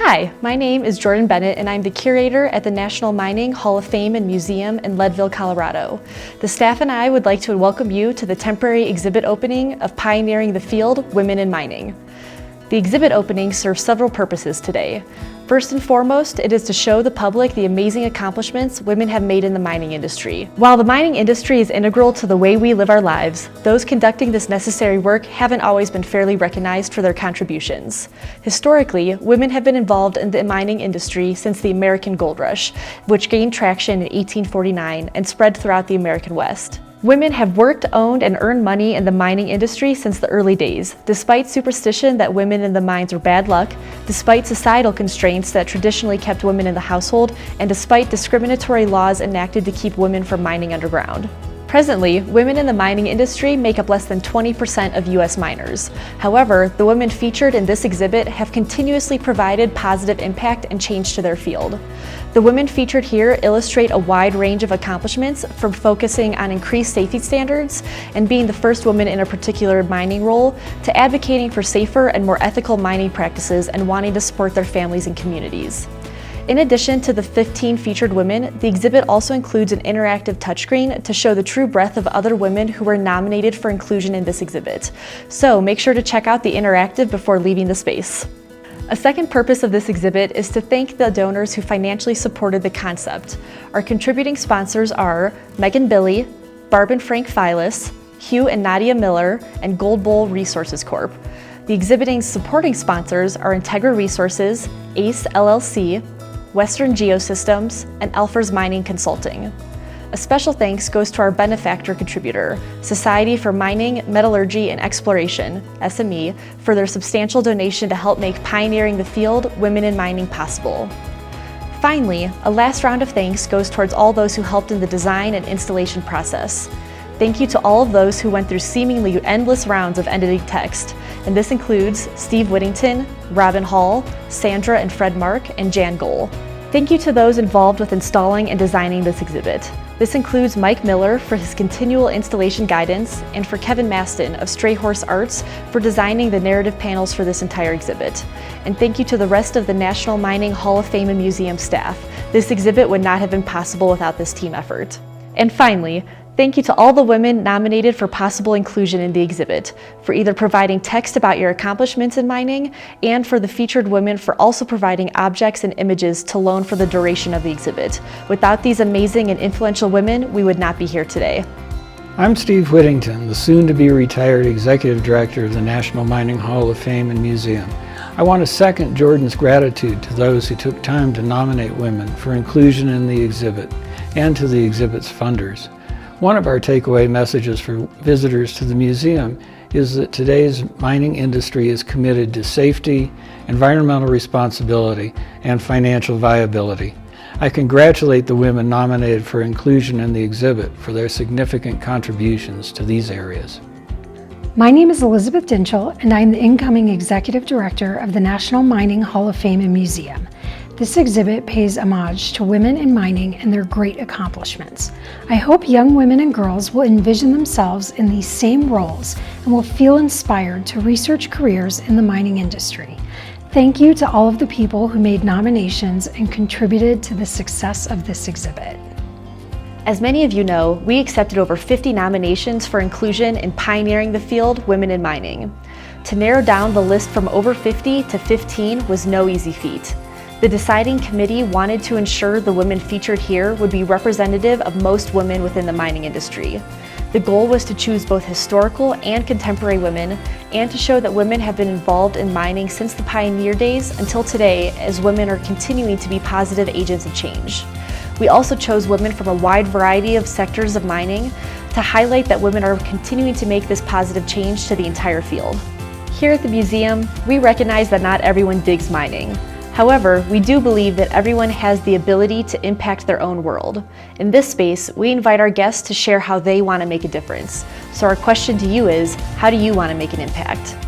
Hi, my name is Jordan Bennett and I'm the curator at the National Mining Hall of Fame and Museum in Leadville, Colorado. The staff and I would like to welcome you to the temporary exhibit opening of Pioneering the Field, Women in Mining. The exhibit opening serves several purposes today. First and foremost, it is to show the public the amazing accomplishments women have made in the mining industry. While the mining industry is integral to the way we live our lives, those conducting this necessary work haven't always been fairly recognized for their contributions. Historically, women have been involved in the mining industry since the American Gold Rush, which gained traction in 1849 and spread throughout the American West. Women have worked, owned, and earned money in the mining industry since the early days, despite superstition that women in the mines were bad luck, despite societal constraints that traditionally kept women in the household, and despite discriminatory laws enacted to keep women from mining underground. Presently, women in the mining industry make up less than 20% of U.S. miners. However, the women featured in this exhibit have continuously provided positive impact and change to their field. The women featured here illustrate a wide range of accomplishments, from focusing on increased safety standards and being the first woman in a particular mining role, to advocating for safer and more ethical mining practices and wanting to support their families and communities. In addition to the 15 featured women, the exhibit also includes an interactive touchscreen to show the true breadth of other women who were nominated for inclusion in this exhibit. So make sure to check out the interactive before leaving the space. A second purpose of this exhibit is to thank the donors who financially supported the concept. Our contributing sponsors are Megan Billy, Barb and Frank Files, Hugh and Nadia Miller, and Gold Bowl Resources Corp. The exhibiting's supporting sponsors are Integra Resources, ACE LLC, Western Geosystems, and Elfers Mining Consulting. A special thanks goes to our benefactor contributor, Society for Mining, Metallurgy, and Exploration, SME, for their substantial donation to help make Pioneering the Field, Women in Mining possible. Finally, a last round of thanks goes towards all those who helped in the design and installation process. Thank you to all of those who went through seemingly endless rounds of editing text, and this includes Steve Whittington, Robin Hall, Sandra and Fred Mark, and Jan Gohl. Thank you to those involved with installing and designing this exhibit. This includes Mike Miller for his continual installation guidance, and for Kevin Maston of Stray Horse Arts for designing the narrative panels for this entire exhibit. And thank you to the rest of the National Mining Hall of Fame and Museum staff. This exhibit would not have been possible without this team effort. And finally, thank you to all the women nominated for possible inclusion in the exhibit, for either providing text about your accomplishments in mining, and for the featured women for also providing objects and images to loan for the duration of the exhibit. Without these amazing and influential women, we would not be here today. I'm Steve Whittington, the soon-to-be retired Executive Director of the National Mining Hall of Fame and Museum. I want to second Jordan's gratitude to those who took time to nominate women for inclusion in the exhibit, and to the exhibit's funders. One of our takeaway messages for visitors to the museum is that today's mining industry is committed to safety, environmental responsibility, and financial viability. I congratulate the women nominated for inclusion in the exhibit for their significant contributions to these areas. My name is Elizabeth Dinchell, and I'm the incoming Executive Director of the National Mining Hall of Fame and Museum. This exhibit pays homage to women in mining and their great accomplishments. I hope young women and girls will envision themselves in these same roles and will feel inspired to research careers in the mining industry. Thank you to all of the people who made nominations and contributed to the success of this exhibit. As many of you know, we accepted over 50 nominations for inclusion in Pioneering the Field, Women in Mining. To narrow down the list from over 50 to 15 was no easy feat. The deciding committee wanted to ensure the women featured here would be representative of most women within the mining industry. The goal was to choose both historical and contemporary women, and to show that women have been involved in mining since the pioneer days until today, as women are continuing to be positive agents of change. We also chose women from a wide variety of sectors of mining to highlight that women are continuing to make this positive change to the entire field. Here at the museum, we recognize that not everyone digs mining. However, we do believe that everyone has the ability to impact their own world. In this space, we invite our guests to share how they want to make a difference. So our question to you is, how do you want to make an impact?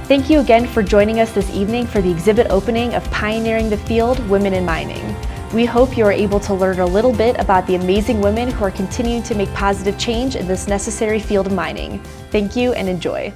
Thank you again for joining us this evening for the exhibit opening of Pioneering the Field, Women in Mining. We hope you are able to learn a little bit about the amazing women who are continuing to make positive change in this necessary field of mining. Thank you and enjoy.